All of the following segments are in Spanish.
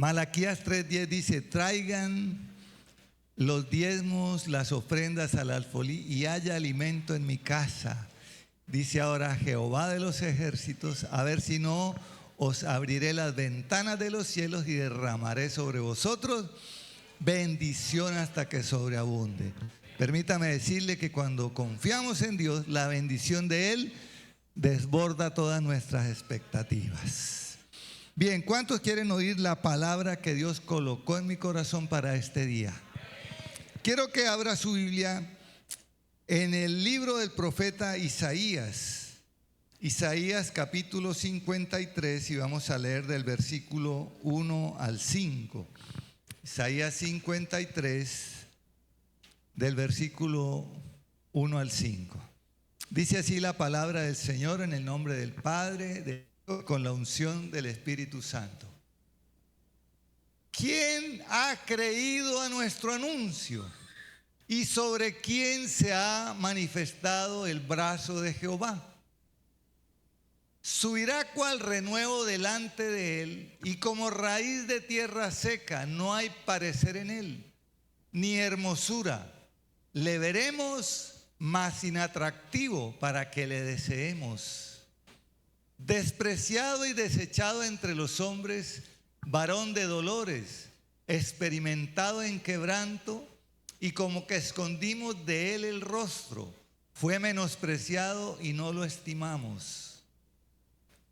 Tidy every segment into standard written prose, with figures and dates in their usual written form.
Malaquías 3:10 dice: traigan los diezmos, las ofrendas al alfolí y haya alimento en mi casa. Dice ahora Jehová de los ejércitos: a ver si no os abriré las ventanas de los cielos y derramaré sobre vosotros bendición hasta que sobreabunde. Permítame decirle que cuando confiamos en Dios, la bendición de Él desborda todas nuestras expectativas. Bien, ¿cuántos quieren oír la palabra que Dios colocó en mi corazón para este día? Quiero que abra su Biblia en el libro del profeta Isaías. Isaías capítulo 53, y vamos a leer del versículo 1 al 5. Isaías 53, del versículo 1 al 5. Dice así la palabra del Señor, en el nombre del Padre, con la unción del Espíritu Santo. ¿Quién ha creído a nuestro anuncio? ¿Y sobre quién se ha manifestado el brazo de Jehová? Subirá cual renuevo delante de él, y como raíz de tierra seca, no hay parecer en él, ni hermosura. Le veremos, mas inatractivo para que le deseemos. Despreciado y desechado entre los hombres, varón de dolores, experimentado en quebranto, y como que escondimos de él el rostro. Fue menospreciado y no lo estimamos.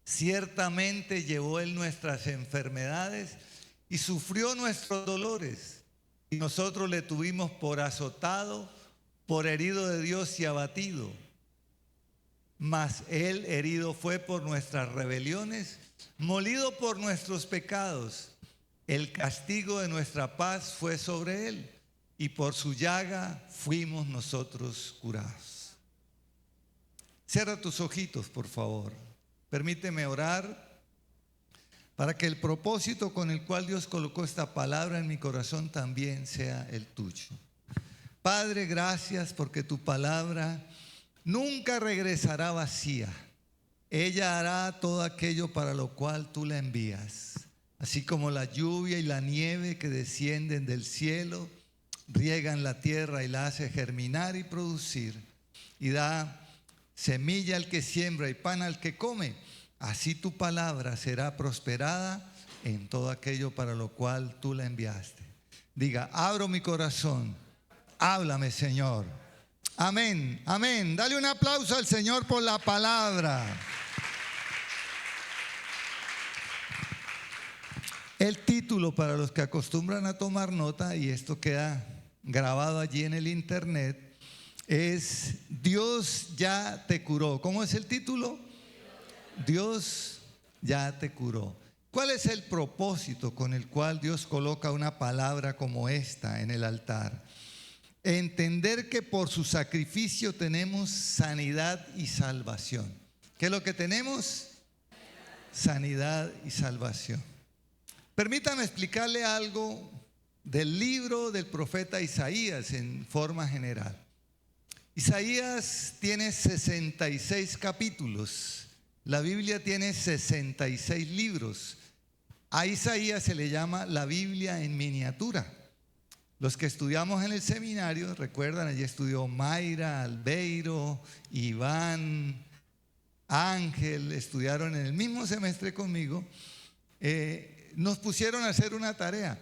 Ciertamente llevó él nuestras enfermedades y sufrió nuestros dolores, y nosotros le tuvimos por azotado, por herido de Dios y abatido. Mas él herido fue por nuestras rebeliones, molido por nuestros pecados. El castigo de nuestra paz fue sobre él, y por su llaga fuimos nosotros curados. Cierra tus ojitos, por favor. Permíteme orar para que el propósito con el cual Dios colocó esta palabra en mi corazón también sea el tuyo. Padre, gracias porque tu palabra nunca regresará vacía. Ella hará todo aquello para lo cual tú la envías. Así como la lluvia y la nieve que descienden del cielo, riegan la tierra y la hace germinar y producir, y da semilla al que siembra y pan al que come. Así tu palabra será prosperada en todo aquello para lo cual tú la enviaste. Diga: abro mi corazón, háblame, Señor. Amén, amén. Dale un aplauso al Señor por la palabra. El título, para los que acostumbran a tomar nota, y esto queda grabado allí en el internet, es Dios ya te curó. ¿Cómo es el título? Dios ya te curó. ¿Cuál es el propósito con el cual Dios coloca una palabra como esta en el altar? Entender que por su sacrificio tenemos sanidad y salvación. ¿Qué es lo que tenemos? Sanidad y salvación. Permítame explicarle algo del libro del profeta Isaías en forma general. Isaías tiene 66 capítulos. La Biblia tiene 66 libros. A Isaías se le llama la Biblia en miniatura. Los que estudiamos en el seminario, recuerdan, allí estudió Mayra, Albeiro, Iván, Ángel, estudiaron en el mismo semestre conmigo. Nos pusieron a hacer una tarea: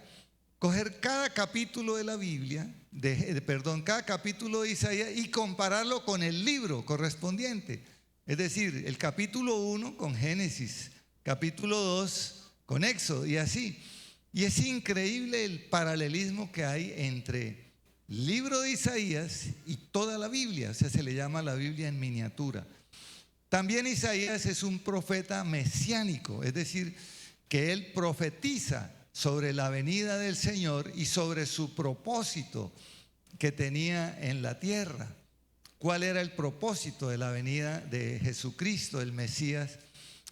coger cada capítulo de la Biblia, cada capítulo de Isaías, y compararlo con el libro correspondiente. Es decir, el capítulo 1 con Génesis, capítulo 2 con Éxodo, y así. Y es increíble el paralelismo que hay entre el libro de Isaías y toda la Biblia. O sea, se le llama la Biblia en miniatura. También Isaías es un profeta mesiánico, es decir, que él profetiza sobre la venida del Señor y sobre su propósito que tenía en la tierra. ¿Cuál era el propósito de la venida de Jesucristo, el Mesías,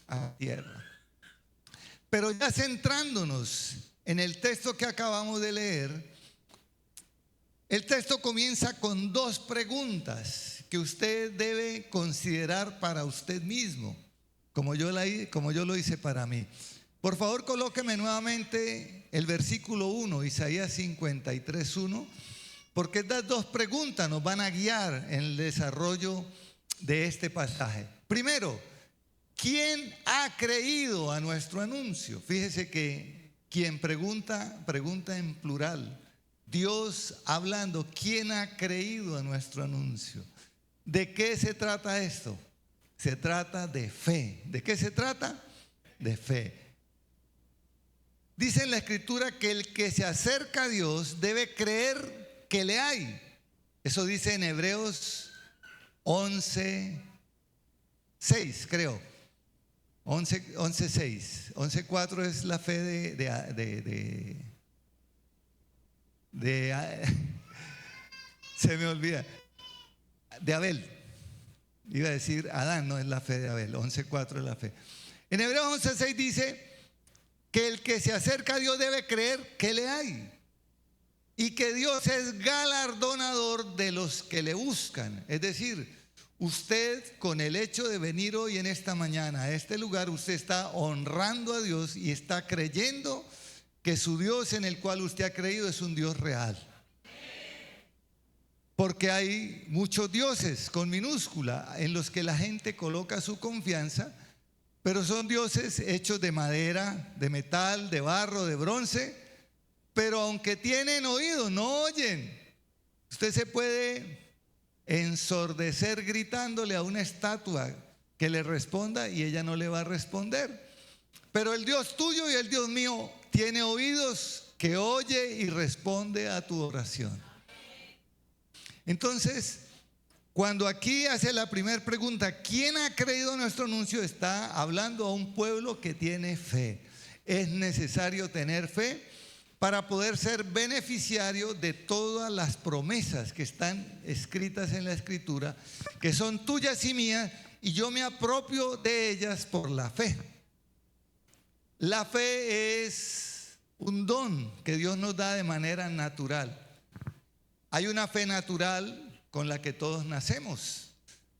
a la tierra? Pero ya centrándonos en el texto que acabamos de leer, el texto comienza con dos preguntas que usted debe considerar para usted mismo, como yo lo hice para mí. Por favor, colóqueme nuevamente el versículo 1, Isaías 53:1, porque estas dos preguntas nos van a guiar en el desarrollo de este pasaje. Primero, ¿quién ha creído a nuestro anuncio? Fíjese que quien pregunta, pregunta en plural. Dios hablando, ¿quién ha creído a nuestro anuncio? ¿De qué se trata esto? Se trata de fe. ¿De qué se trata? De fe. Dice en la Escritura que el que se acerca a Dios debe creer que le hay. Eso dice en Hebreos 11:6, creo. 11:6. 11:4 es la fe se me olvida, de Abel. Iba a decir Adán, no es la fe de Abel. 11:4 es la fe. En Hebreos 11:6 dice que el que se acerca a Dios debe creer que le hay y que Dios es galardonador de los que le buscan. Es decir, usted, con el hecho de venir hoy en esta mañana a este lugar, usted está honrando a Dios y está creyendo que su Dios en el cual usted ha creído es un Dios real. Porque hay muchos dioses con minúscula en los que la gente coloca su confianza, pero son dioses hechos de madera, de metal, de barro, de bronce, pero aunque tienen oídos, no oyen. Usted se puede ensordecer gritándole a una estatua que le responda y ella no le va a responder. Pero el Dios tuyo y el Dios mío tiene oídos que oye y responde a tu oración. Entonces, cuando aquí hace la primera pregunta, ¿quién ha creído nuestro anuncio? Está hablando a un pueblo que tiene fe. Es necesario tener fe para poder ser beneficiario de todas las promesas que están escritas en la Escritura, que son tuyas y mías, y yo me apropio de ellas por la fe. La fe es un don que Dios nos da de manera natural. Hay una fe natural con la que todos nacemos.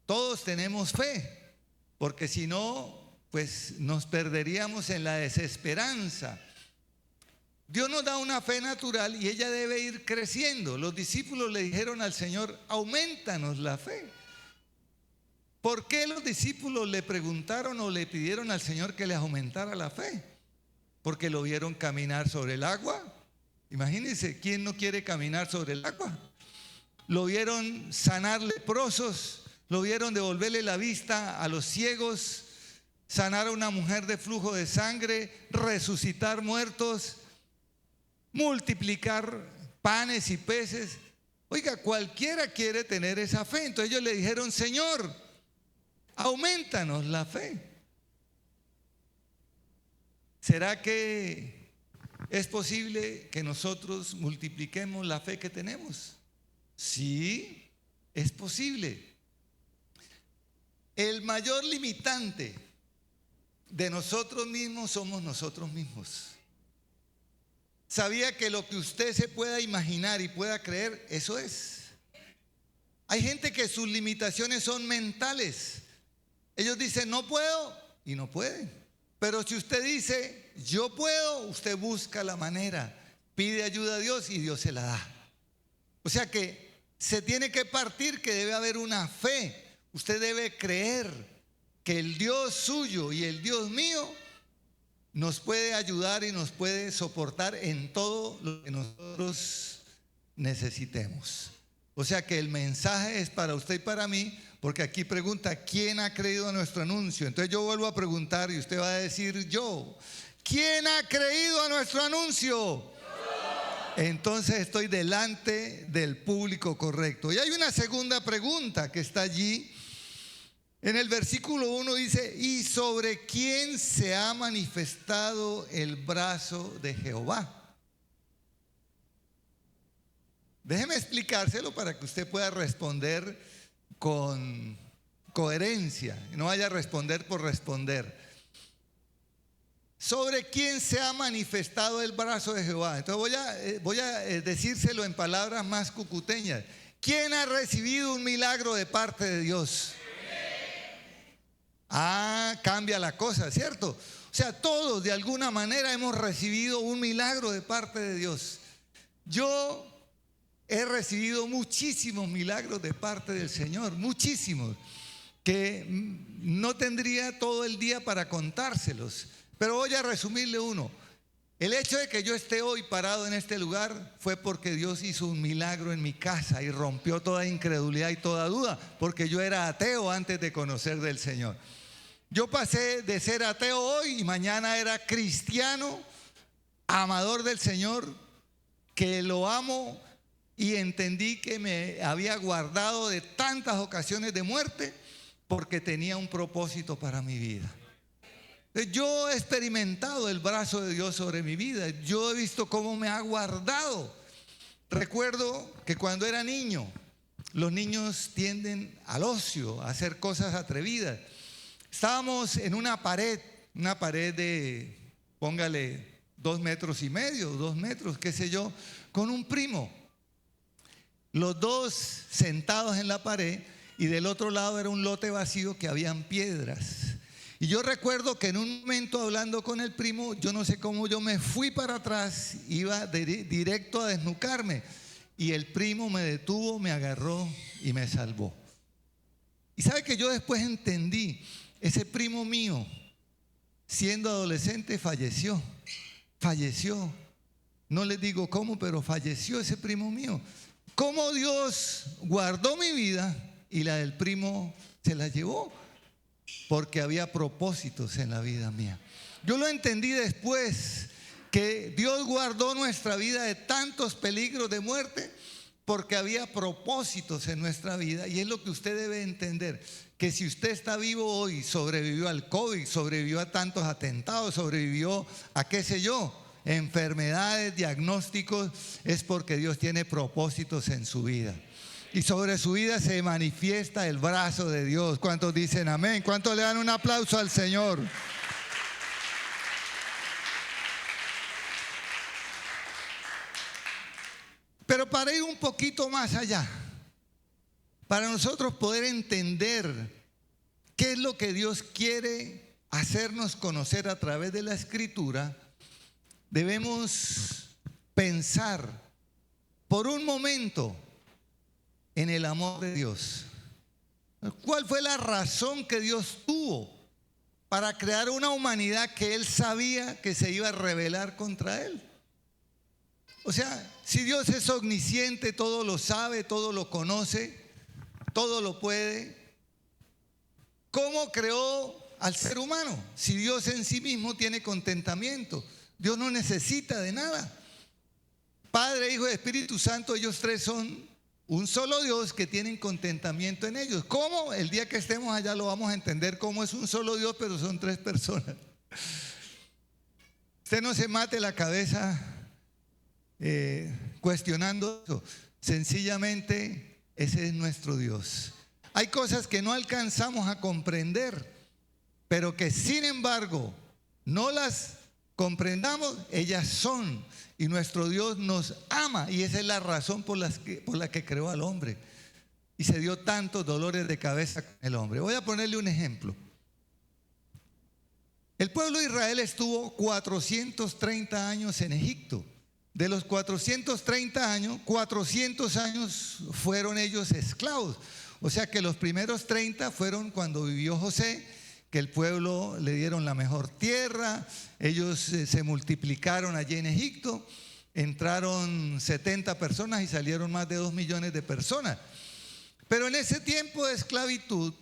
Todos tenemos fe, porque si no, pues nos perderíamos en la desesperanza. Dios nos da una fe natural y ella debe ir creciendo. Los discípulos le dijeron al Señor, aumentanos la fe. ¿Por qué los discípulos le preguntaron o le pidieron al Señor que les aumentara la fe? Porque lo vieron caminar sobre el agua. Imagínense, ¿quién no quiere caminar sobre el agua? Lo vieron sanar leprosos, lo vieron devolverle la vista a los ciegos, sanar a una mujer de flujo de sangre, resucitar muertos, multiplicar panes y peces. Oiga, cualquiera quiere tener esa fe. Entonces ellos le dijeron, Señor, aumentanos la fe. ¿Será que es posible que nosotros multipliquemos la fe que tenemos? Sí, es posible. El mayor limitante de nosotros mismos somos nosotros mismos. ¿Sabía que lo que usted se pueda imaginar y pueda creer, eso es? Hay gente que sus limitaciones son mentales. Ellos dicen, no puedo, y no pueden. Pero si usted dice, yo puedo, usted busca la manera, pide ayuda a Dios y Dios se la da. O sea que se tiene que partir que debe haber una fe. Usted debe creer que el Dios suyo y el Dios mío nos puede ayudar y nos puede soportar en todo lo que nosotros necesitemos. O sea que el mensaje es para usted y para mí, porque aquí pregunta, ¿quién ha creído a nuestro anuncio? Entonces yo vuelvo a preguntar y usted va a decir yo. ¿Quién ha creído a nuestro anuncio? Entonces estoy delante del público correcto. Y hay una segunda pregunta que está allí. En el versículo 1 dice, ¿y sobre quién se ha manifestado el brazo de Jehová? Déjeme explicárselo para que usted pueda responder con coherencia y no vaya a responder por responder. ¿Sobre quién se ha manifestado el brazo de Jehová? Entonces voy a decírselo en palabras más cucuteñas. ¿Quién ha recibido un milagro de parte de Dios? Ah, cambia la cosa, ¿cierto? O sea, todos de alguna manera hemos recibido un milagro de parte de Dios. Yo he recibido muchísimos milagros de parte del Señor, muchísimos, que no tendría todo el día para contárselos, pero voy a resumirle uno. El hecho de que yo esté hoy parado en este lugar fue porque Dios hizo un milagro en mi casa y rompió toda incredulidad y toda duda, porque yo era ateo antes de conocer del Señor. Yo pasé de ser ateo hoy y mañana era cristiano, amador del Señor, que lo amo, y entendí que me había guardado de tantas ocasiones de muerte porque tenía un propósito para mi vida. Yo he experimentado el brazo de Dios sobre mi vida. Yo he visto cómo me ha guardado. Recuerdo que cuando era niño, los niños tienden al ocio, a hacer cosas atrevidas. Estábamos en una pared de, póngale, 2,5 metros, 2 metros, qué sé yo, con un primo. Los dos sentados en la pared, y del otro lado era un lote vacío que habían piedras. Y yo recuerdo que en un momento, hablando con el primo, yo no sé cómo yo me fui para atrás, iba directo a desnucarme, y el primo me detuvo, me agarró y me salvó. Y sabe que yo después entendí, ese primo mío, siendo adolescente, falleció. No les digo cómo, pero falleció ese primo mío. Cómo Dios guardó mi vida y la del primo se la llevó, porque había propósitos en la vida mía. Yo lo entendí después, que Dios guardó nuestra vida de tantos peligros de muerte porque había propósitos en nuestra vida. Y es lo que usted debe entender, que si usted está vivo hoy, sobrevivió al COVID, sobrevivió a tantos atentados, sobrevivió a qué sé yo, enfermedades, diagnósticos, es porque Dios tiene propósitos en su vida. Y sobre su vida se manifiesta el brazo de Dios. ¿Cuántos dicen amén? ¿Cuántos le dan un aplauso al Señor? Pero para ir un poquito más allá, para nosotros poder entender qué es lo que Dios quiere hacernos conocer a través de la Escritura, debemos pensar por un momento en el amor de Dios. ¿Cuál fue la razón que Dios tuvo para crear una humanidad que Él sabía que se iba a rebelar contra Él? O sea, si Dios es omnisciente, todo lo sabe, todo lo conoce, todo lo puede, ¿cómo creó al ser humano? Si Dios en sí mismo tiene contentamiento, Dios no necesita de nada. Padre, Hijo y Espíritu Santo, ellos tres son un solo Dios que tienen contentamiento en ellos. ¿Cómo? El día que estemos allá lo vamos a entender, cómo es un solo Dios, pero son tres personas. Usted no se mate la cabeza cuestionando eso. Sencillamente, ese es nuestro Dios. Hay cosas que no alcanzamos a comprender, pero que sin embargo no las comprendamos, ellas son. Y nuestro Dios nos ama, y esa es la razón por la que creó al hombre. Y se dio tantos dolores de cabeza con el hombre. Voy a ponerle un ejemplo. El pueblo de Israel estuvo 430 años en Egipto. De los 430 años, 400 años fueron ellos esclavos. O sea que los primeros 30 fueron cuando vivió José, que el pueblo le dieron la mejor tierra, ellos se multiplicaron allí en Egipto, entraron 70 personas y salieron más de 2 millones de personas. Pero en ese tiempo de esclavitud,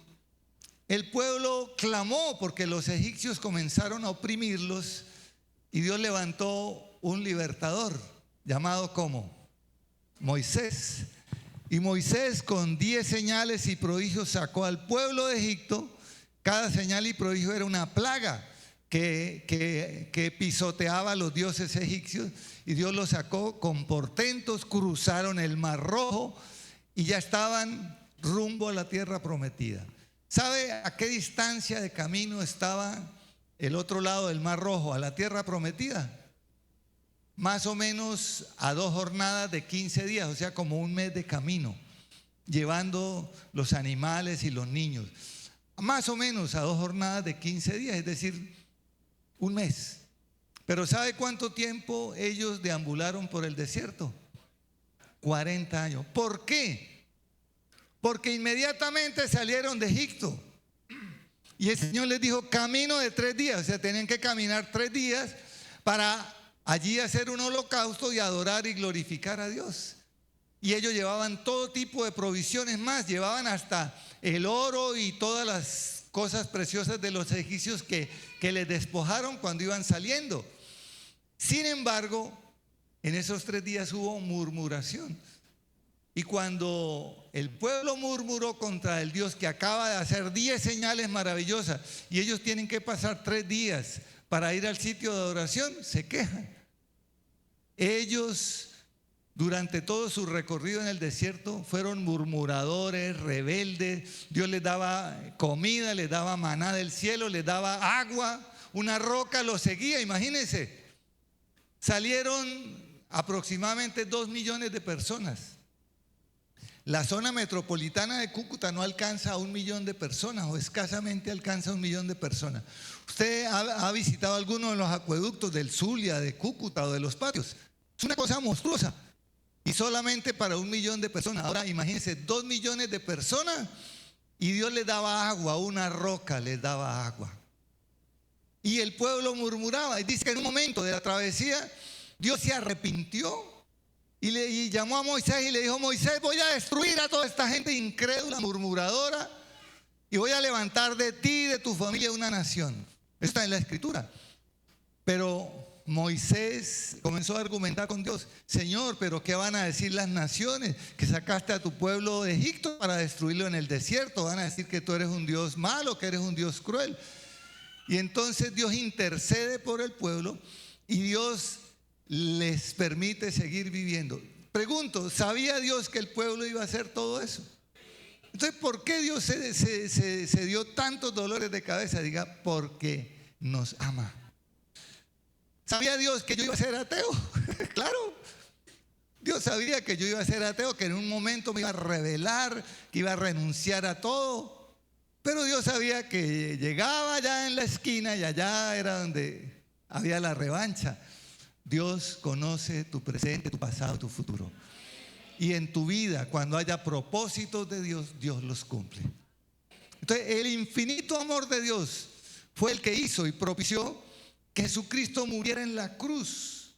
el pueblo clamó porque los egipcios comenzaron a oprimirlos, y Dios levantó un libertador llamado ¿cómo? Moisés. Y Moisés, con 10 señales y prodigios, sacó al pueblo de Egipto. Cada señal y prodigio era una plaga que pisoteaba a los dioses egipcios, y Dios los sacó con portentos, cruzaron el Mar Rojo y ya estaban rumbo a la tierra prometida. ¿Sabe a qué distancia de camino estaba el otro lado del Mar Rojo a la tierra prometida? Más o menos a 2 jornadas de 15 días, o sea, como un mes de camino, llevando los animales y los niños. Más o menos a 2 jornadas de 15 días, es decir, Un mes. Pero ¿sabe cuánto tiempo ellos deambularon por el desierto? 40 años. ¿Por qué? Porque inmediatamente salieron de Egipto. Y el Señor les dijo, camino de 3 días. O sea, tenían que caminar 3 días para allí hacer un holocausto y adorar y glorificar a Dios. Y ellos llevaban todo tipo de provisiones más. Llevaban hasta el oro y todas las cosas preciosas de los egipcios que les despojaron cuando iban saliendo. Sin embargo, en esos 3 días hubo murmuración. Y cuando el pueblo murmuró contra el Dios que acaba de hacer 10 señales maravillosas y ellos tienen que pasar 3 días para ir al sitio de adoración, se quejan. Ellos, durante todo su recorrido en el desierto, fueron murmuradores, rebeldes. Dios les daba comida, les daba maná del cielo, les daba agua, una roca los seguía. Imagínense, salieron aproximadamente 2 millones de personas. La zona metropolitana de Cúcuta no alcanza a 1 millón de personas, o escasamente alcanza a 1 millón de personas. ¿Usted ha visitado alguno de los acueductos del Zulia, de Cúcuta o de Los Patios? Es una cosa monstruosa. Y solamente para 1 millón de personas. Ahora imagínense, 2 millones de personas y Dios les daba agua, una roca les daba agua. Y el pueblo murmuraba. Y dice que en un momento de la travesía Dios se arrepintió y llamó a Moisés y le dijo: Moisés, voy a destruir a toda esta gente incrédula, murmuradora, y voy a levantar de ti y de tu familia una nación. Eso está en la escritura. Pero Moisés comenzó a argumentar con Dios: Señor, pero ¿qué van a decir las naciones? Que sacaste a tu pueblo de Egipto para destruirlo en el desierto. Van a decir que tú eres un Dios malo, que eres un Dios cruel. Y entonces Dios intercede por el pueblo y Dios les permite seguir viviendo. Pregunto, ¿sabía Dios que el pueblo iba a hacer todo eso? Entonces, ¿por qué Dios se dio tantos dolores de cabeza? Diga, porque nos ama. ¿Sabía Dios que yo iba a ser ateo? Claro. Dios sabía que yo iba a ser ateo, que en un momento me iba a rebelar, que iba a renunciar a todo. Pero Dios sabía que llegaba allá en la esquina y allá era donde había la revancha. Dios conoce tu presente, tu pasado, tu futuro. Y en tu vida, cuando haya propósitos de Dios, Dios los cumple. Entonces, el infinito amor de Dios fue el que hizo y propició que Jesucristo muriera en la cruz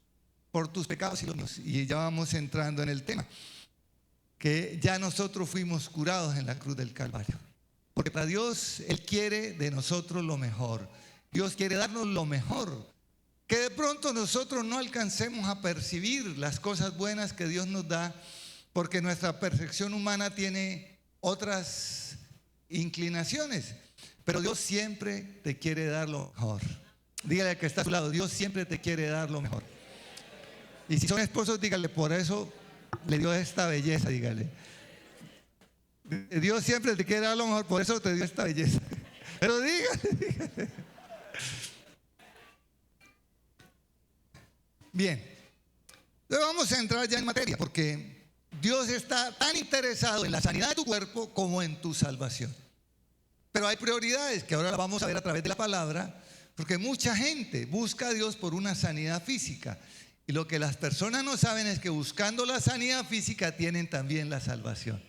por tus pecados y los míos. Y ya vamos entrando en el tema, que ya nosotros fuimos curados en la cruz del Calvario. Porque para Dios, Él quiere de nosotros lo mejor. Dios quiere darnos lo mejor. Que de pronto nosotros no alcancemos a percibir las cosas buenas que Dios nos da, porque nuestra percepción humana tiene otras inclinaciones. Pero Dios siempre te quiere dar lo mejor. Dígale al que está a su lado: Dios siempre te quiere dar lo mejor. Y si son esposos, dígale: por eso le dio esta belleza, dígale. Dios siempre te quiere dar lo mejor, por eso te dio esta belleza. Pero dígale. Bien, entonces vamos a entrar ya en materia, porque Dios está tan interesado en la sanidad de tu cuerpo como en tu salvación. Pero hay prioridades que ahora las vamos a ver a través de la palabra, porque mucha gente busca a Dios por una sanidad física. Y lo que las personas no saben es que buscando la sanidad física tienen también la salvación.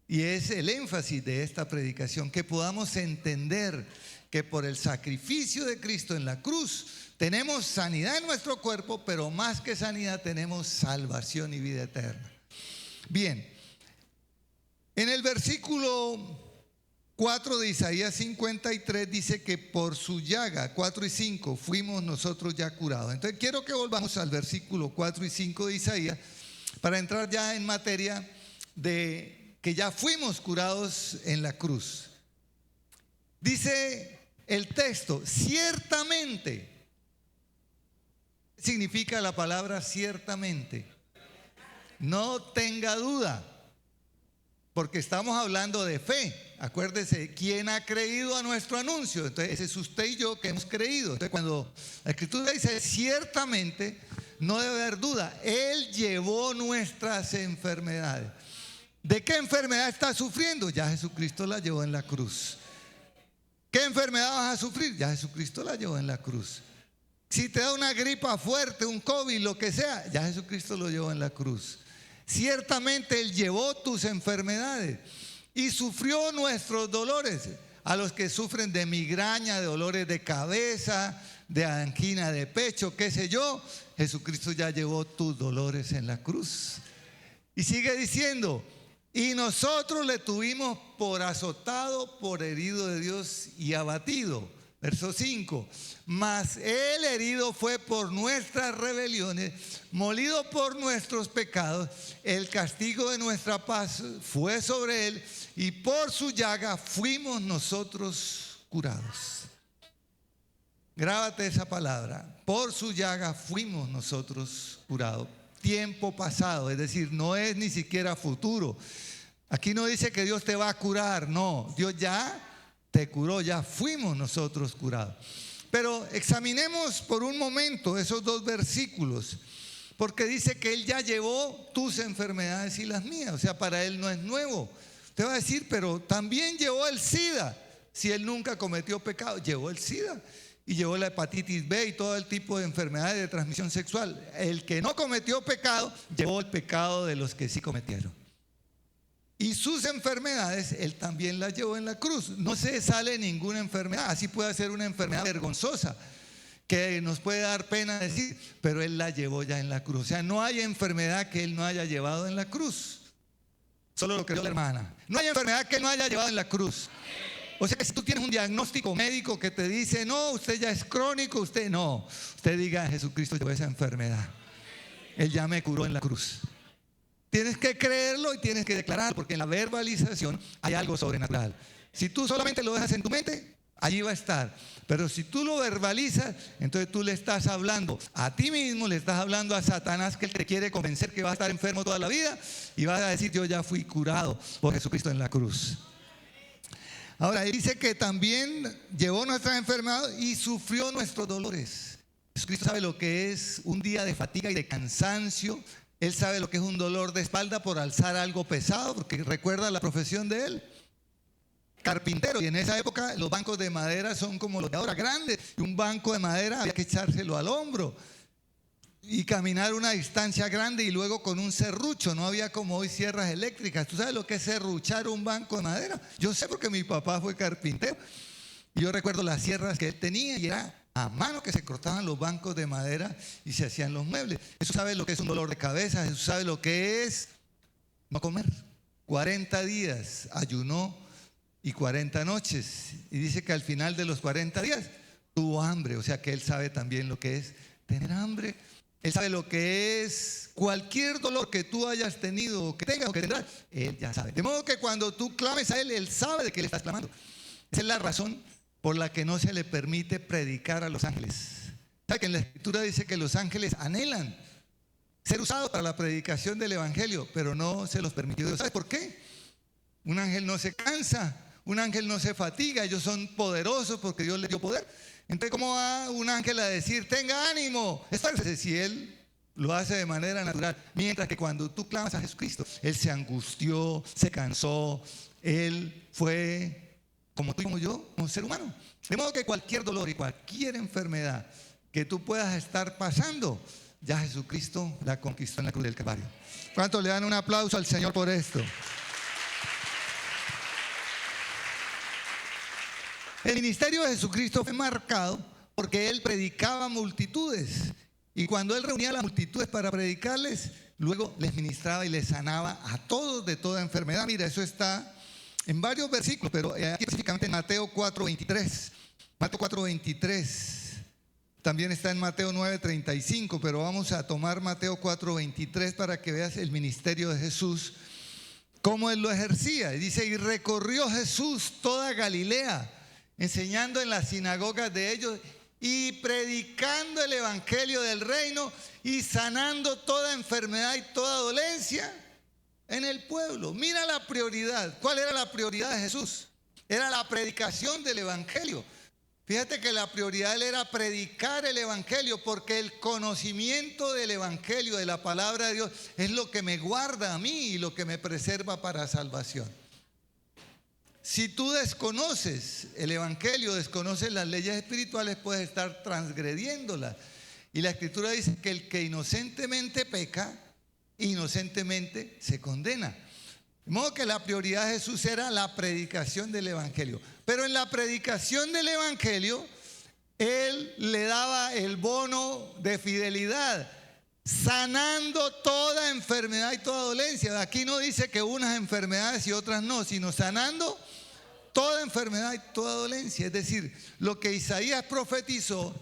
Y es el énfasis de esta predicación, que podamos entender que por el sacrificio de Cristo en la cruz tenemos sanidad en nuestro cuerpo, pero más que sanidad tenemos salvación y vida eterna. Bien, en el versículo 4 de Isaías 53 dice que por su llaga, 4 y 5, fuimos nosotros ya curados. Entonces quiero que volvamos al versículo 4 y 5 de Isaías para entrar ya en materia de que ya fuimos curados en la cruz. Dice el texto: ciertamente. Significa la palabra ciertamente. No tenga duda, porque estamos hablando de fe. Acuérdese, ¿quién ha creído a nuestro anuncio? Entonces ese es usted y yo que hemos creído. Entonces cuando la escritura dice ciertamente, no debe haber duda. Él llevó nuestras enfermedades. ¿De qué enfermedad estás sufriendo? Ya Jesucristo la llevó en la cruz. ¿Qué enfermedad vas a sufrir? Ya Jesucristo la llevó en la cruz. Si te da una gripa fuerte, un COVID, lo que sea, ya Jesucristo lo llevó en la cruz. Ciertamente Él llevó tus enfermedades y sufrió nuestros dolores. A los que sufren de migraña, de dolores de cabeza, de angina de pecho, qué sé yo, Jesucristo ya llevó tus dolores en la cruz. Y sigue diciendo, y nosotros le tuvimos por azotado, por herido de Dios y abatido. Verso 5, mas Él herido fue por nuestras rebeliones, molido por nuestros pecados, el castigo de nuestra paz fue sobre Él, y por su llaga fuimos nosotros curados. Grábate esa palabra, por su llaga fuimos nosotros curados. Tiempo pasado, es decir, no es ni siquiera futuro. Aquí no dice que Dios te va a curar, no, Dios ya te curó, ya fuimos nosotros curados. Pero examinemos por un momento esos dos versículos, porque dice que Él ya llevó tus enfermedades y las mías, o sea, para Él no es nuevo. Te va a decir, pero también llevó el SIDA. Si Él nunca cometió pecado, llevó el SIDA y llevó la hepatitis B y todo el tipo de enfermedades de transmisión sexual. El que no cometió pecado, llevó el pecado de los que sí cometieron. Y sus enfermedades, Él también las llevó en la cruz. No se sale ninguna enfermedad. Así puede ser una enfermedad vergonzosa que nos puede dar pena decir, pero Él la llevó ya en la cruz. O sea, no hay enfermedad que Él no haya llevado en la cruz. Solo lo creyó la hermana. No hay enfermedad que Él no haya llevado en la cruz. O sea que si tú tienes un diagnóstico médico que te dice, no, usted ya es crónico, usted no. Usted diga, Jesucristo llevó esa enfermedad. Él ya me curó en la cruz. Tienes que creerlo y tienes que declararlo, porque en la verbalización hay algo sobrenatural. Si tú solamente lo dejas en tu mente, allí va a estar. Pero si tú lo verbalizas, entonces tú le estás hablando a ti mismo, le estás hablando a Satanás, que él te quiere convencer que vas a estar enfermo toda la vida, y vas a decir, yo ya fui curado por Jesucristo en la cruz. Ahora, dice que también llevó nuestras enfermedades y sufrió nuestros dolores. Jesucristo sabe lo que es un día de fatiga y de cansancio. Él sabe lo que es un dolor de espalda por alzar algo pesado, porque recuerda la profesión de él, carpintero. Y en esa época los bancos de madera son como los de ahora, grandes. Y un banco de madera había que echárselo al hombro y caminar una distancia grande, y luego con un serrucho. No había como hoy sierras eléctricas. ¿Tú sabes lo que es serruchar un banco de madera? Yo sé, porque mi papá fue carpintero. Y yo recuerdo las sierras que él tenía, y era a mano que se cortaban los bancos de madera y se hacían los muebles. Jesús sabe lo que es un dolor de cabeza. Jesús sabe lo que es no comer. 40 días ayunó y 40 noches. Y dice que al final de los 40 días tuvo hambre. O sea que Él sabe también lo que es tener hambre. Él sabe lo que es cualquier dolor que tú hayas tenido, o que tengas, o que tendrás. Él ya sabe. De modo que cuando tú clames a Él, Él sabe de qué le estás clamando. Esa es la razón por la que no se le permite predicar a los ángeles. ¿Sabe que en la Escritura dice que los ángeles anhelan ser usados para la predicación del Evangelio, pero no se los permitió Dios? ¿Sabe por qué? Un ángel no se cansa, un ángel no se fatiga, ellos son poderosos porque Dios les dio poder. Entonces, ¿cómo va un ángel a decir, tenga ánimo, esfuércese, si él lo hace de manera natural? Mientras que cuando tú clamas a Jesucristo, Él se angustió, se cansó, Él fue como tú y como yo, como ser humano. De modo que cualquier dolor y cualquier enfermedad que tú puedas estar pasando, ya Jesucristo la conquistó en la cruz del Calvario. ¿Cuántos le dan un aplauso al Señor por esto? El ministerio de Jesucristo fue marcado porque Él predicaba a multitudes, y cuando Él reunía a las multitudes para predicarles, luego les ministraba y les sanaba a todos de toda enfermedad. Mira, eso está en varios versículos, pero aquí específicamente en Mateo 4:23. Mateo 4:23. También está en Mateo 9:35, pero vamos a tomar Mateo 4:23 para que veas el ministerio de Jesús, cómo Él lo ejercía. Y dice, y recorrió Jesús toda Galilea, enseñando en las sinagogas de ellos y predicando el evangelio del reino y sanando toda enfermedad y toda dolencia en el pueblo. Mira la prioridad. ¿Cuál era la prioridad de Jesús? Era la predicación del evangelio. Fíjate que la prioridad de él era predicar el evangelio, porque el conocimiento del evangelio, de la palabra de Dios, es lo que me guarda a mí y lo que me preserva para salvación. si tú desconoces el evangelio, desconoces las leyes espirituales, puedes estar transgrediéndolas. Y la escritura dice que el que inocentemente peca, inocentemente se condena. De modo que la prioridad de Jesús era la predicación del evangelio. Pero en la predicación del evangelio, Él le daba el bono de fidelidad, sanando toda enfermedad y toda dolencia. Aquí no dice que unas enfermedades y otras no, sino sanando toda enfermedad y toda dolencia. Es decir, lo que Isaías profetizó,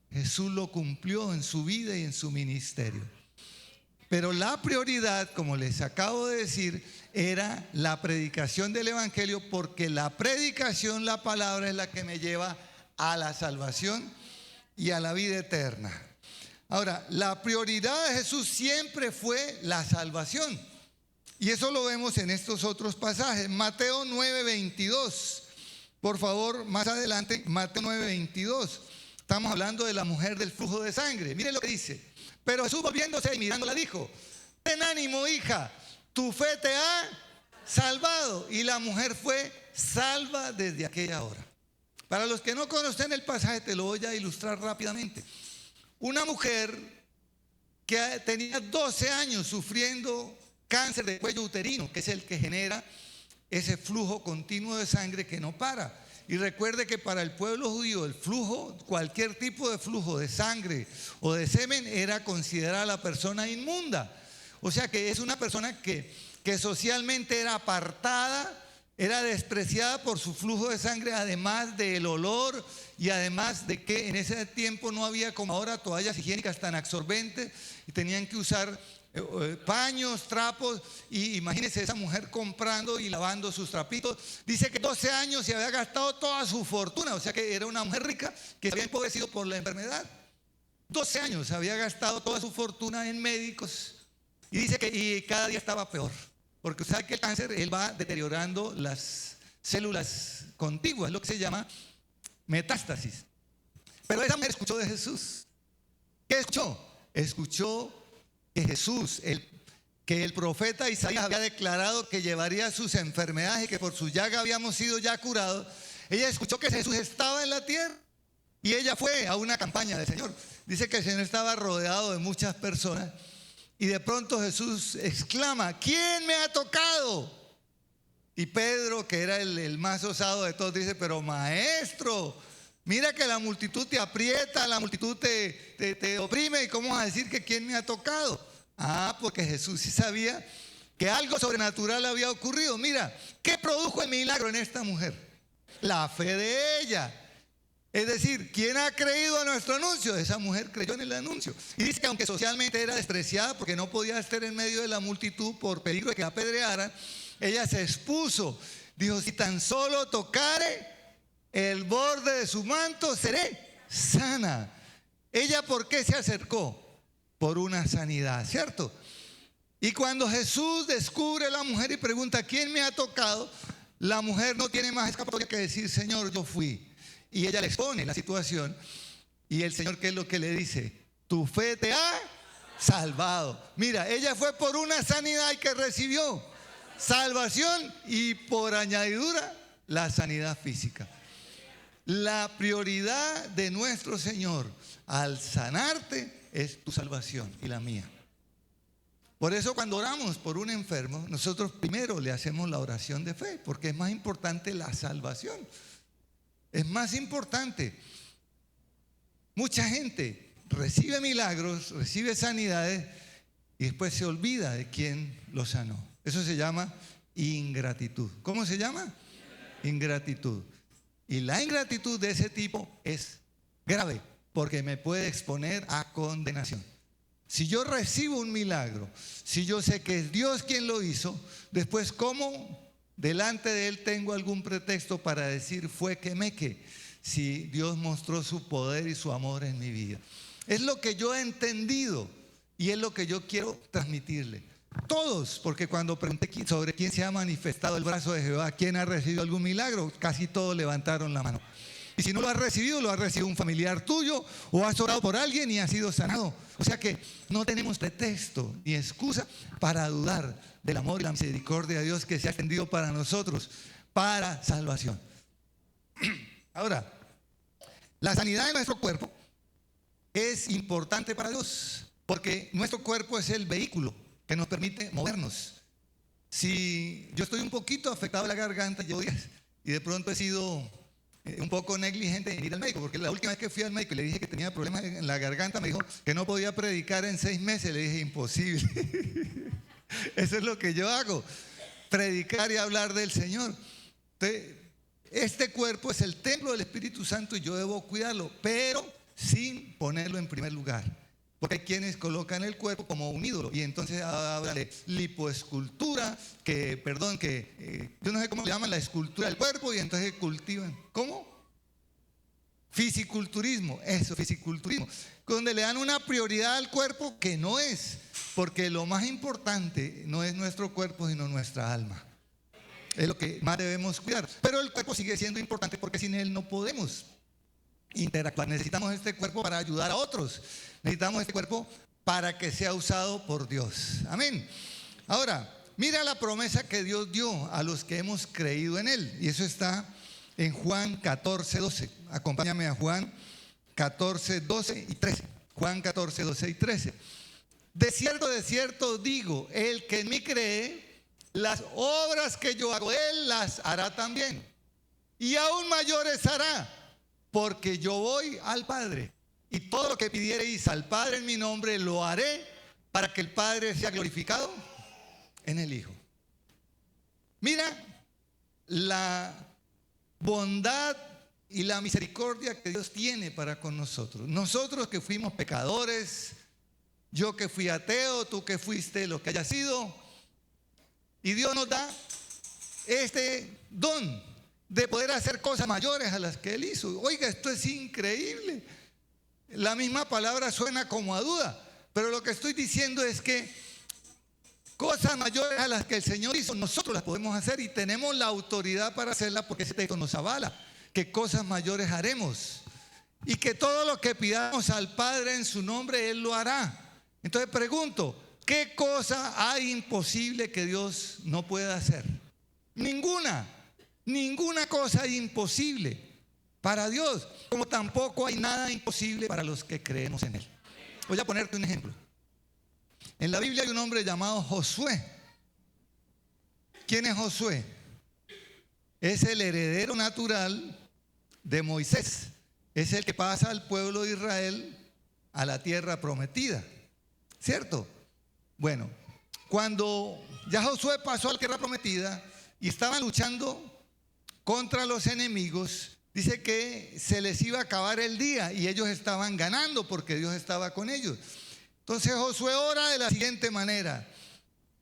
Jesús lo cumplió en su vida y en su ministerio. Pero la prioridad, como les acabo de decir, era la predicación del evangelio, porque la predicación, la palabra, es la que me lleva a la salvación y a la vida eterna. Ahora, la prioridad de Jesús siempre fue la salvación. Y eso lo vemos en estos otros pasajes. Mateo 9:22. Por favor, más adelante, Mateo 9:22. Estamos hablando de la mujer del flujo de sangre. Mire lo que dice. Pero Jesús, volviéndose y mirándola, dijo: ten ánimo, hija, tu fe te ha salvado. Y la mujer fue salva desde aquella hora. Para los que no conocen el pasaje, te lo voy a ilustrar rápidamente. Una mujer que tenía 12 años sufriendo cáncer de cuello uterino, que es el que genera ese flujo continuo de sangre que no para. Y recuerde que para el pueblo judío el flujo, cualquier tipo de flujo de sangre o de semen, era considerada la persona inmunda. O sea que es una persona que socialmente era apartada, era despreciada por su flujo de sangre, además del olor y además de que en ese tiempo no había como ahora toallas higiénicas tan absorbentes y tenían que usar paños, trapos. Y imagínense esa mujer comprando y lavando sus trapitos. Dice que 12 años se había gastado toda su fortuna, o sea que era una mujer rica que se había empobrecido por la enfermedad. 12 años había gastado toda su fortuna en médicos. Y dice que cada día estaba peor, porque usted sabe que el cáncer, él va deteriorando las células contiguas, lo que se llama metástasis. Pero esa mujer escuchó de Jesús. ¿Qué escuchó? Escuchó que Jesús, que el profeta Isaías había declarado que llevaría sus enfermedades y que por su llaga habíamos sido ya curados. Ella escuchó que Jesús estaba en la tierra y ella fue a una campaña del Señor. Dice que el Señor estaba rodeado de muchas personas y de pronto Jesús exclama: ¿quién me ha tocado? Y Pedro, que era el más osado de todos, dice: pero maestro, mira que la multitud te aprieta, la multitud te oprime, ¿y cómo vas a decir que quién me ha tocado? Ah, porque Jesús sí sabía que algo sobrenatural había ocurrido. Mira, ¿qué produjo el milagro en esta mujer? La fe de ella. Es decir, ¿quién ha creído a nuestro anuncio? Esa mujer creyó en el anuncio. Y dice que aunque socialmente era despreciada porque no podía estar en medio de la multitud por peligro de que la apedrearan, ella se expuso. Dijo: si tan solo tocare el borde de su manto, seré sana. ¿Ella por qué se acercó? Por una sanidad, ¿cierto? Y cuando Jesús descubre a la mujer y pregunta: ¿quién me ha tocado?, la mujer no tiene más escapatoria que decir: Señor, yo fui. Y ella le expone la situación. Y el Señor, ¿qué es lo que le dice? Tu fe te ha salvado. Mira, ella fue por una sanidad y que recibió salvación y por añadidura la sanidad física. La prioridad de nuestro Señor al sanarte es tu salvación y la mía. Por eso cuando oramos por un enfermo, nosotros primero le hacemos la oración de fe, porque es más importante la salvación. Es más importante. Mucha gente recibe milagros, recibe sanidades y después se olvida de quién lo sanó. Eso se llama ingratitud. ¿Cómo se llama? Ingratitud. Y la ingratitud de ese tipo es grave, porque me puede exponer a condenación. Si yo recibo un milagro, si yo sé que es Dios quien lo hizo, después ¿cómo delante de Él tengo algún pretexto para decir fue que me que? Si Dios mostró su poder y su amor en mi vida. Es lo que yo he entendido y es lo que yo quiero transmitirle. Todos, porque cuando pregunté sobre quién se ha manifestado el brazo de Jehová, quién ha recibido algún milagro, casi todos levantaron la mano. Y si no lo has recibido un familiar tuyo o has orado por alguien y has sido sanado. O sea que no tenemos pretexto ni excusa para dudar del amor y la misericordia de Dios que se ha extendido para nosotros. para salvación. Ahora, la sanidad de nuestro cuerpo es importante para Dios, porque nuestro cuerpo es el vehículo que nos permite movernos. Si yo estoy un poquito afectado de la garganta, llevo días, y de pronto he sido un poco negligente en ir al médico, porque la última vez que fui al médico y le dije que tenía problemas en la garganta, me dijo que no podía predicar en 6 meses. Le dije, imposible. Eso es lo que yo hago, predicar y hablar del Señor. Entonces, este cuerpo es el templo del Espíritu Santo y yo debo cuidarlo, pero sin ponerlo en primer lugar. Porque hay quienes colocan el cuerpo como un ídolo y entonces hablan de lipoescultura, yo no sé cómo le llaman la escultura del cuerpo, y entonces cultivan. ¿Cómo? Fisiculturismo, eso, fisiculturismo. Donde le dan una prioridad al cuerpo que no es, porque lo más importante no es nuestro cuerpo, sino nuestra alma. Es lo que más debemos cuidar. Pero el cuerpo sigue siendo importante porque sin él no podemos interactuar. Necesitamos este cuerpo para ayudar a otros. Necesitamos este cuerpo para que sea usado por Dios. Amén. Ahora, mira la promesa que Dios dio a los que hemos creído en Él. Y eso está en Juan 14, 12. Acompáñame a Juan 14, 12 y 13. Juan 14, 12 y 13. De cierto digo, el que en mí cree, las obras que yo hago, Él las hará también. Y aún mayores hará, porque yo voy al Padre. Y todo lo que pidiereis al Padre en mi nombre, lo haré para que el Padre sea glorificado en el Hijo. Mira la bondad y la misericordia que Dios tiene para con nosotros. Nosotros que fuimos pecadores, yo que fui ateo, tú que fuiste lo que haya sido. Y Dios nos da este don de poder hacer cosas mayores a las que Él hizo. Oiga, esto es increíble. La misma palabra suena como a duda, pero lo que estoy diciendo es que cosas mayores a las que el Señor hizo, nosotros las podemos hacer y tenemos la autoridad para hacerlas porque ese texto nos avala, que cosas mayores haremos y que todo lo que pidamos al Padre en su nombre, Él lo hará. Entonces pregunto, ¿qué cosa hay imposible que Dios no pueda hacer? Ninguna cosa hay imposible para Dios, como tampoco hay nada imposible para los que creemos en Él. Voy a ponerte un ejemplo. En la Biblia hay un hombre llamado Josué. ¿Quién es Josué? Es el heredero natural de Moisés. Es el que pasa al pueblo de Israel a la tierra prometida, ¿cierto? Bueno, cuando ya Josué pasó a la tierra prometida y estaban luchando contra los enemigos, dice que se les iba a acabar el día y ellos estaban ganando porque Dios estaba con ellos. Entonces Josué ora de la siguiente manera.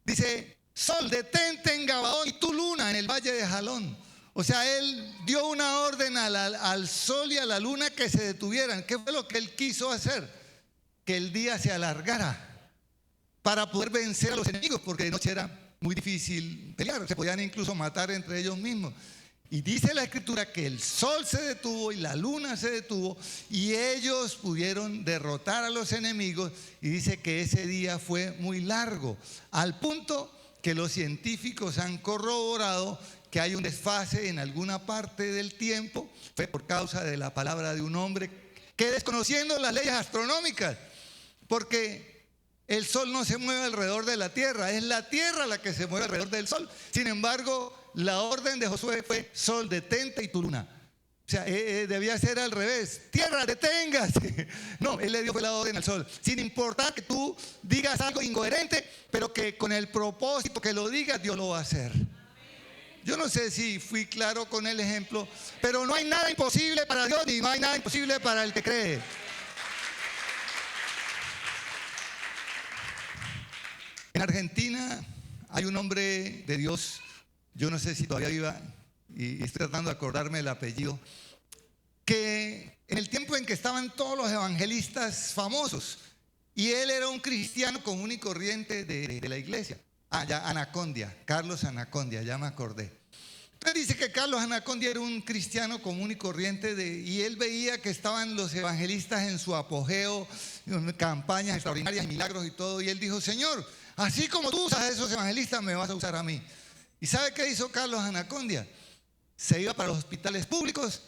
Dice, sol, detente en Gabaón y tu luna en el valle de Jalón. O sea, él dio una orden al sol y a la luna que se detuvieran. ¿Qué fue lo que él quiso hacer? Que el día se alargara para poder vencer a los enemigos, porque de noche era muy difícil pelear. Se podían incluso matar entre ellos mismos. Y dice la Escritura que el sol se detuvo y la luna se detuvo y ellos pudieron derrotar a los enemigos, y dice que ese día fue muy largo, al punto que los científicos han corroborado que hay un desfase en alguna parte del tiempo. Fue por causa de la palabra de un hombre que, desconociendo las leyes astronómicas, porque el sol no se mueve alrededor de la tierra, es la tierra la que se mueve alrededor del sol. Sin embargo, la orden de Josué fue: sol, detente, y tu luna. O sea, debía ser al revés: tierra, deténgase. No, él le dio la orden al sol, sin importar que tú digas algo incoherente, pero que con el propósito que lo digas, Dios lo va a hacer. Yo no sé si fui claro con el ejemplo, pero no hay nada imposible para Dios, ni no hay nada imposible para el que cree. En Argentina hay un hombre de Dios, yo no sé si todavía viva, y estoy tratando de acordarme el apellido, que en el tiempo en que estaban todos los evangelistas famosos, y él era un cristiano común y corriente de la iglesia. Ya Anacondia, Carlos Anacondia, ya me acordé. Entonces dice que Carlos Anacondia era un cristiano común y corriente y él veía que estaban los evangelistas en su apogeo, campañas extraordinarias, milagros y todo, y él dijo: Señor, así como tú usas a esos evangelistas, me vas a usar a mí. ¿Y sabe qué hizo Carlos Anacondia? se iba para los hospitales públicos,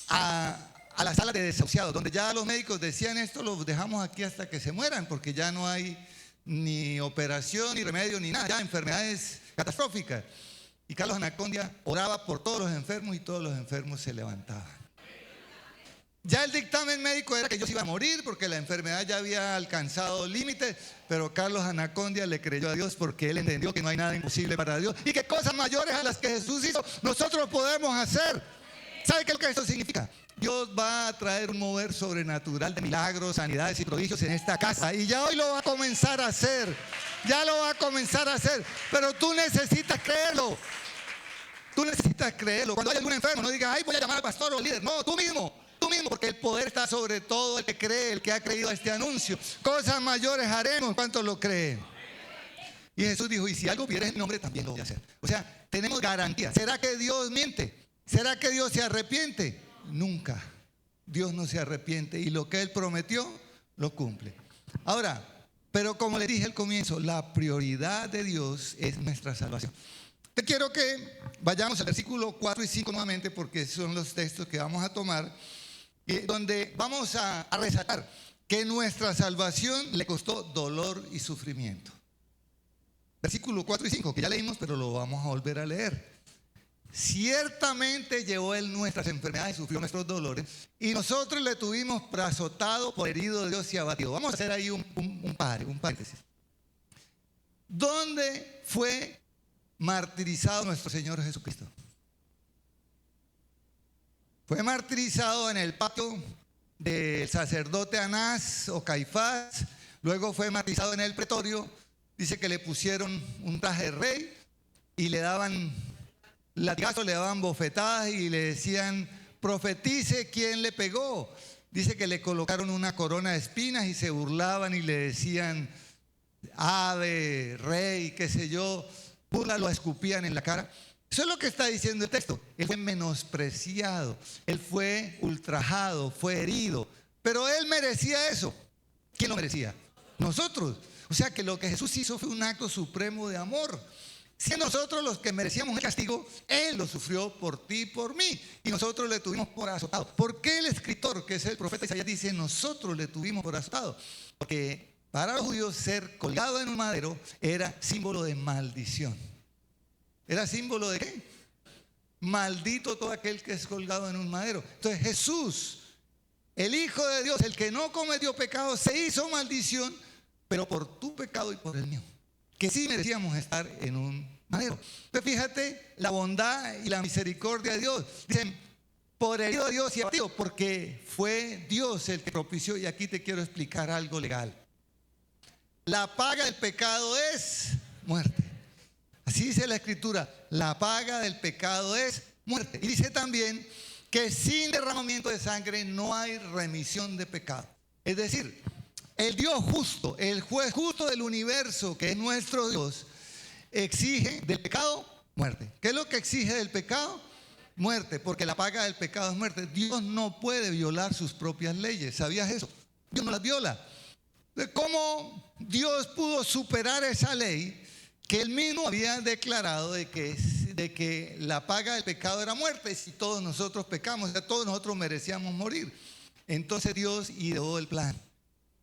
a las salas de desahuciados, donde ya los médicos decían: esto lo dejamos aquí hasta que se mueran, porque ya no hay ni operación, ni remedio, ni nada, ya enfermedades catastróficas. Y Carlos Anacondia oraba por todos los enfermos y todos los enfermos se levantaban. Ya el dictamen médico era que ellos iban a morir porque la enfermedad ya había alcanzado límites, pero Carlos Anacondia le creyó a Dios porque él entendió que no hay nada imposible para Dios y que cosas mayores a las que Jesús hizo, nosotros podemos hacer. ¿Sabe qué es lo que esto significa? Dios va a traer un mover sobrenatural de milagros, sanidades y prodigios en esta casa. Y ya hoy lo va a comenzar a hacer. Ya lo va a comenzar a hacer. Pero tú necesitas creerlo. Tú necesitas creerlo. Cuando hay algún enfermo, no digas: ay, voy a llamar al pastor o al líder. No, tú mismo, porque el poder está sobre todo el que cree, el que ha creído a este anuncio. Cosas mayores haremos. ¿Cuántos lo creen? Y Jesús dijo: y si algo pidieres en mi nombre, también lo voy a hacer. O sea, tenemos garantía. ¿Será que Dios miente? ¿Será que Dios se arrepiente? Nunca. Dios no se arrepiente y lo que Él prometió, lo cumple. Ahora, pero como le dije al comienzo, la prioridad de Dios es nuestra salvación. Te quiero que vayamos al versículo 4 y 5 nuevamente, porque son los textos que vamos a tomar, donde vamos a resaltar que nuestra salvación le costó dolor y sufrimiento. Versículo 4 y 5, que ya leímos, pero lo vamos a volver a leer. Ciertamente llevó Él nuestras enfermedades, sufrió nuestros dolores, y nosotros le tuvimos por azotado, por herido de Dios y abatido. Vamos a hacer ahí un paréntesis. ¿Dónde fue martirizado nuestro Señor Jesucristo? Fue martirizado en el patio del sacerdote Anás o Caifás. Luego fue martirizado en el pretorio. Dice que le pusieron un traje de rey y le daban latigazos, le daban bofetadas y le decían: profetice quién le pegó. Dice que le colocaron una corona de espinas y se burlaban y le decían: ave, rey, qué sé yo. Burla, lo escupían en la cara. Eso es lo que está diciendo el texto. Él fue menospreciado, él fue ultrajado, fue herido, pero él merecía eso. ¿Quién lo merecía? Nosotros. O sea que lo que Jesús hizo fue un acto supremo de amor. Siendo nosotros los que merecíamos el castigo, Él lo sufrió por ti y por mí, y nosotros le tuvimos por azotado. ¿Por qué el escritor, que es el profeta Isaías, dice: nosotros le tuvimos por azotado? Porque para los judíos ser colgado en un madero era símbolo de maldición. ¿Era símbolo de qué? Maldito todo aquel que es colgado en un madero. Entonces Jesús, el Hijo de Dios, el que no cometió pecado, se hizo maldición, pero por tu pecado y por el mío, que sí merecíamos estar en un madero. Pero fíjate la bondad y la misericordia de Dios. Dicen: por herido de Dios y abatido, porque fue Dios el que propició. Y aquí te quiero explicar algo legal. La paga del pecado es muerte. Así dice la Escritura: la paga del pecado es muerte. Y dice también que sin derramamiento de sangre no hay remisión de pecado. Es decir, el Dios justo, el juez justo del universo, que es nuestro Dios, exige del pecado muerte. ¿Qué es lo que exige del pecado? Muerte, porque la paga del pecado es muerte. Dios no puede violar sus propias leyes. ¿Sabías eso? Dios no las viola. ¿Cómo Dios pudo superar esa ley que Él mismo había declarado de que la paga del pecado era muerte? Si todos nosotros pecamos, ya todos nosotros merecíamos morir. Entonces Dios ideó el plan.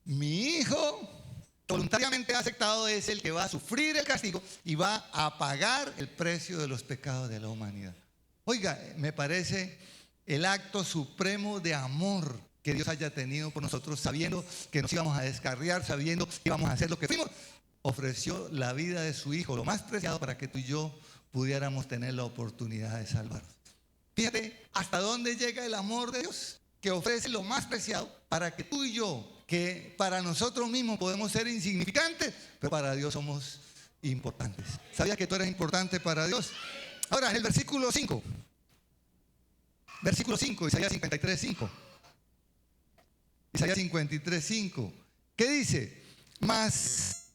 Mi hijo voluntariamente aceptado es el que va a sufrir el castigo y va a pagar el precio de los pecados de la humanidad. Oiga, me parece el acto supremo de amor que Dios haya tenido por nosotros, sabiendo que nos íbamos a descarriar, sabiendo que íbamos a hacer lo que fuimos. Ofreció la vida de su Hijo, lo más preciado, para que tú y yo pudiéramos tener la oportunidad de salvarnos. Fíjate hasta dónde llega el amor de Dios, que ofrece lo más preciado para que tú y yo, que para nosotros mismos podemos ser insignificantes, pero para Dios somos importantes. ¿Sabías que tú eres importante para Dios? Ahora, en el versículo 5, Isaías 53:5. Isaías 53:5. ¿Qué dice? Mas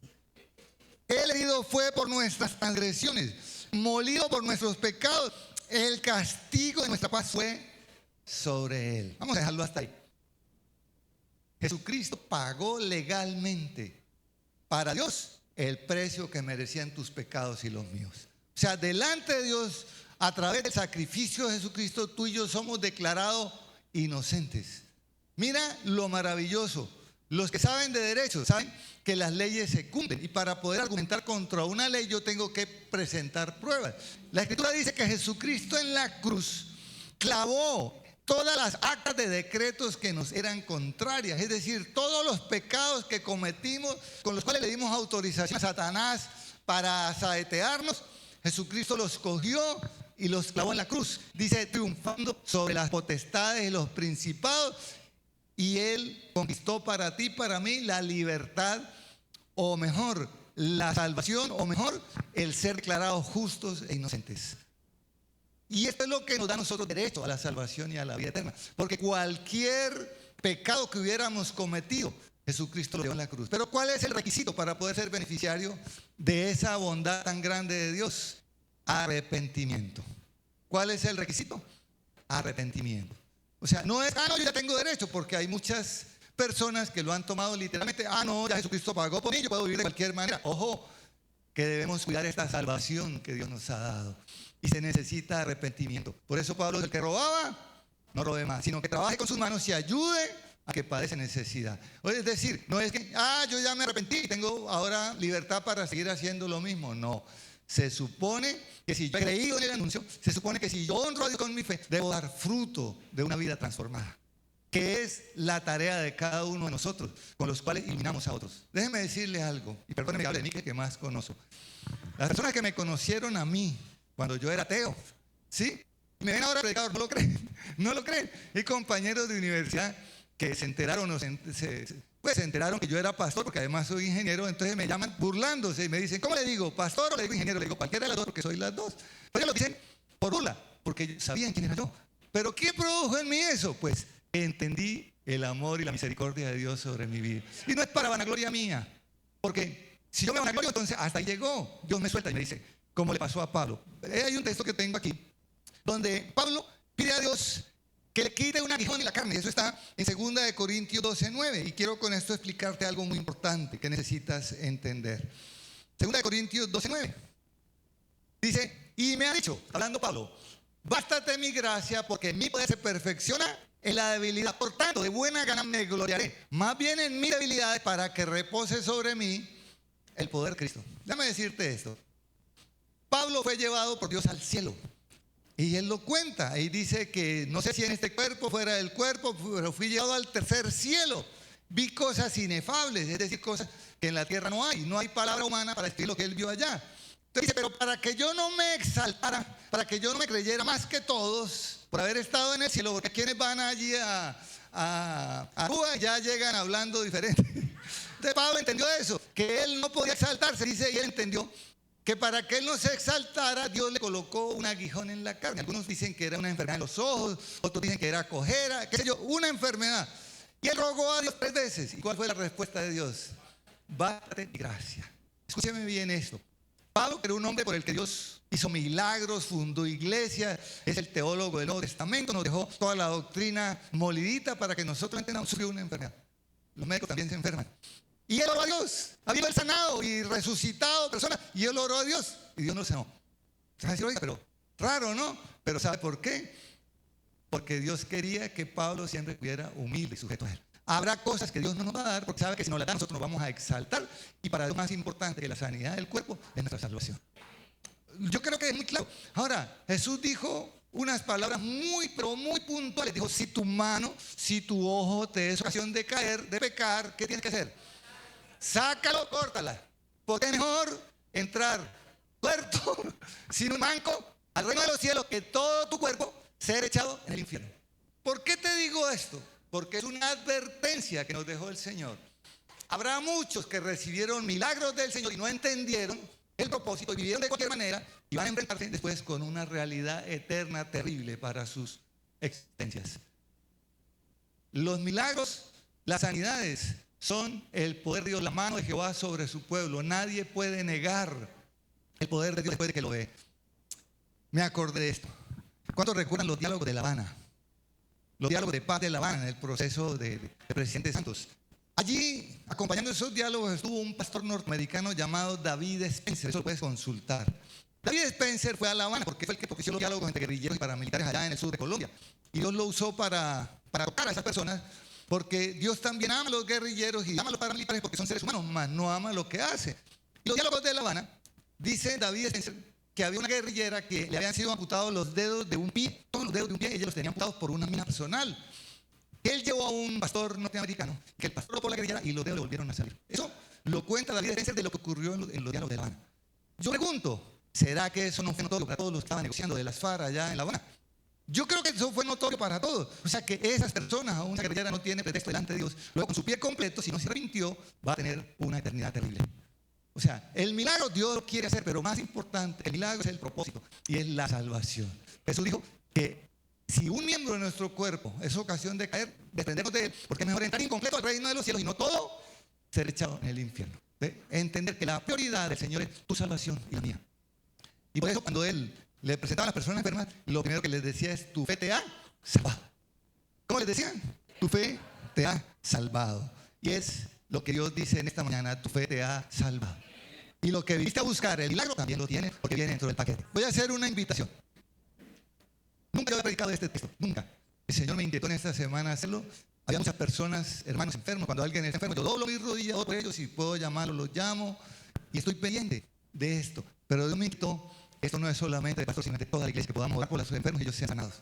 Él herido fue por nuestras transgresiones, molido por nuestros pecados. El castigo de nuestra paz fue sobre Él. Vamos a dejarlo hasta ahí. Jesucristo pagó legalmente para Dios el precio que merecían tus pecados y los míos. O sea, delante de Dios a través del sacrificio de Jesucristo, tú y yo somos declarados inocentes. Mira lo maravilloso. Los que saben de derecho saben que las leyes se cumplen, y para poder argumentar contra una ley yo tengo que presentar pruebas. La Escritura dice que Jesucristo en la cruz clavó todas las actas de decretos que nos eran contrarias, es decir, todos los pecados que cometimos, con los cuales le dimos autorización a Satanás para saetearnos. Jesucristo los cogió y los clavó en la cruz, dice, triunfando sobre las potestades y los principados, y Él conquistó para ti, para mí, la libertad, o mejor, la salvación, o mejor, el ser declarados justos e inocentes. Y esto es lo que nos da a nosotros derecho a la salvación y a la vida eterna, porque cualquier pecado que hubiéramos cometido, Jesucristo lo llevó en la cruz. Pero ¿cuál es el requisito para poder ser beneficiario de esa bondad tan grande de Dios? Arrepentimiento. ¿Cuál es el requisito? Arrepentimiento. O sea, no es, no, yo ya tengo derecho, porque hay muchas personas que lo han tomado literalmente. No, ya Jesucristo pagó por mí, yo puedo vivir de cualquier manera. Ojo, que debemos cuidar esta salvación que Dios nos ha dado, y se necesita arrepentimiento. Por eso Pablo, el que robaba, no robe más, sino que trabaje con sus manos y ayude a que padece necesidad. Es decir, no es que, yo ya me arrepentí y tengo ahora libertad para seguir haciendo lo mismo. No. Se supone que si yo he creído en el anuncio, se supone que si yo honro a Dios con mi fe, debo dar fruto de una vida transformada, que es la tarea de cada uno de nosotros, con los cuales iluminamos a otros. Déjenme decirles algo, y perdónenme que hable de mí, que más conozco. Las personas que me conocieron a mí cuando yo era ateo, ¿sí? Me ven ahora predicador, no lo creen, no lo creen. Hay compañeros de universidad que se enteraron, se enteraron que yo era pastor, porque además soy ingeniero. Entonces me llaman burlándose y me dicen, ¿cómo le digo? ¿Pastor o le digo ingeniero? Le digo cualquiera de las dos, porque soy las dos. Pero ellos lo dicen por burla, porque sabían quién era yo. ¿Pero qué produjo en mí eso? Pues entendí el amor y la misericordia de Dios sobre mi vida. Y no es para vanagloria mía, porque si yo me vanaglorio, entonces hasta ahí llegó. Dios me suelta y me dice, como le pasó a Pablo. Hay un texto que tengo aquí, donde Pablo pide a Dios que le quite un aguijón en la carne. Eso está en 2 Corintios 12:9. Y quiero con esto explicarte algo muy importante que necesitas entender. 2 Corintios 12:9. Dice, y me ha dicho, hablando Pablo, bástate mi gracia, porque mi poder se perfecciona en la debilidad. Por tanto, de buena gana me gloriaré, más bien en mi debilidad, para que repose sobre mí el poder de Cristo. Déjame decirte esto. Pablo fue llevado por Dios al cielo. Y él lo cuenta, y dice que no sé si en este cuerpo, fuera del cuerpo, pero fui llevado al tercer cielo. Vi cosas inefables, es decir, cosas que en la tierra no hay palabra humana para describir lo que él vio allá. Entonces dice, pero para que yo no me exaltara, para que yo no me creyera más que todos, por haber estado en el cielo, porque quienes van allí a Cuba ya llegan hablando diferente. Entonces Pablo entendió eso, que él no podía exaltarse, dice, y él entendió que para que él no se exaltara, Dios le colocó un aguijón en la carne. Algunos dicen que era una enfermedad en los ojos, otros dicen que era cojera, qué sé yo, una enfermedad. Y él rogó a Dios 3 veces. ¿Y cuál fue la respuesta de Dios? Bástate mi gracia. Escúcheme bien esto. Pablo era un hombre por el que Dios hizo milagros, fundó iglesia, es el teólogo del Nuevo Testamento, nos dejó toda la doctrina molidita para que nosotros entendamos. Sufrió una enfermedad. Los médicos también se enferman. Y él oró a Dios, había él sanado y resucitado personas, y él oró a Dios, y Dios no sanó. Se va a decir, oiga, pero raro, ¿no? Pero ¿sabe por qué? Porque Dios quería que Pablo siempre estuviera humilde y sujeto a él. Habrá cosas que Dios no nos va a dar, porque sabe que si nos las da, nosotros nos vamos a exaltar, y para Dios más importante que la sanidad del cuerpo es nuestra salvación. Yo creo que es muy claro. Ahora, Jesús dijo unas palabras muy, pero muy puntuales. Dijo, si tu mano, si tu ojo te es ocasión de caer, de pecar, ¿qué tienes que hacer? Sácalo, córtala, porque es mejor entrar tuerto, sin un manco, al reino de los cielos, que todo tu cuerpo ser echado en el infierno. ¿Por qué te digo esto? Porque es una advertencia que nos dejó el Señor. Habrá muchos que recibieron milagros del Señor y no entendieron el propósito y vivieron de cualquier manera, y van a enfrentarse después con una realidad eterna terrible para sus existencias. Los milagros, las sanidades, son el poder de Dios, la mano de Jehová sobre su pueblo. Nadie puede negar el poder de Dios después de que lo ve. Me acordé de esto. ¿Cuántos recuerdan los diálogos de La Habana? Los diálogos de paz de La Habana, en el proceso de presidente Santos. Allí, acompañando esos diálogos, estuvo un pastor norteamericano llamado David Spencer. Eso lo puedes consultar. David Spencer fue a La Habana porque fue el que propició los diálogos entre guerrilleros y paramilitares allá en el sur de Colombia. Y Dios lo usó para tocar a esas personas, porque Dios también ama a los guerrilleros y ama a los paramilitares porque son seres humanos, mas no ama lo que hace. Y los diálogos de La Habana, dice David Spencer, que había una guerrillera que le habían sido amputados los dedos de un pie, todos los dedos de un pie, ellos los tenían amputados por una mina personal. Él llevó a un pastor norteamericano, que el pastor lo por la guerrillera y los dedos le volvieron a salir. Eso lo cuenta David Spencer de lo que ocurrió en los diálogos de La Habana. Yo pregunto, ¿será que eso no fue notorio para todos los que estaban negociando de las FARC allá en La Habana? Yo creo que eso fue notorio para todos. O sea que esas personas, aún esa guerrillera no tiene pretexto delante de Dios. Luego con su pie completo, si no se arrepintió, va a tener una eternidad terrible. O sea, el milagro Dios lo quiere hacer, pero más importante, el milagro es el propósito y es la salvación. Jesús dijo que si un miembro de nuestro cuerpo es ocasión de caer, desprendernos de él, porque es mejor entrar incompleto al reino de los cielos y no todo ser echado en el infierno. ¿Ve? Entender que la prioridad del Señor es tu salvación y la mía. Y por eso cuando Él le presentaba a las personas enfermas, lo primero que les decía es: tu fe te ha salvado. ¿Cómo les decían? Tu fe te ha salvado. Y es lo que Dios dice en esta mañana: tu fe te ha salvado. Y lo que viniste a buscar, el milagro, también lo tiene, porque viene dentro del paquete. Voy a hacer una invitación. Nunca yo había predicado este texto, nunca. El Señor me invitó en esta semana a hacerlo. Había muchas personas, hermanos enfermos. Cuando alguien es enfermo, yo doblo mis rodillas por ellos. Si puedo llamarlos, los llamo. Y estoy pendiente de esto. Pero Dios me invitó. Esto no es solamente de pastor, sino de toda la iglesia, que podamos orar por los enfermos y ellos sean sanados.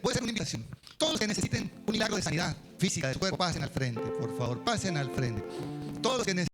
Voy a hacer una invitación. Todos los que necesiten un milagro de sanidad física de su cuerpo, pasen al frente, por favor, pasen al frente. Todos los que necesiten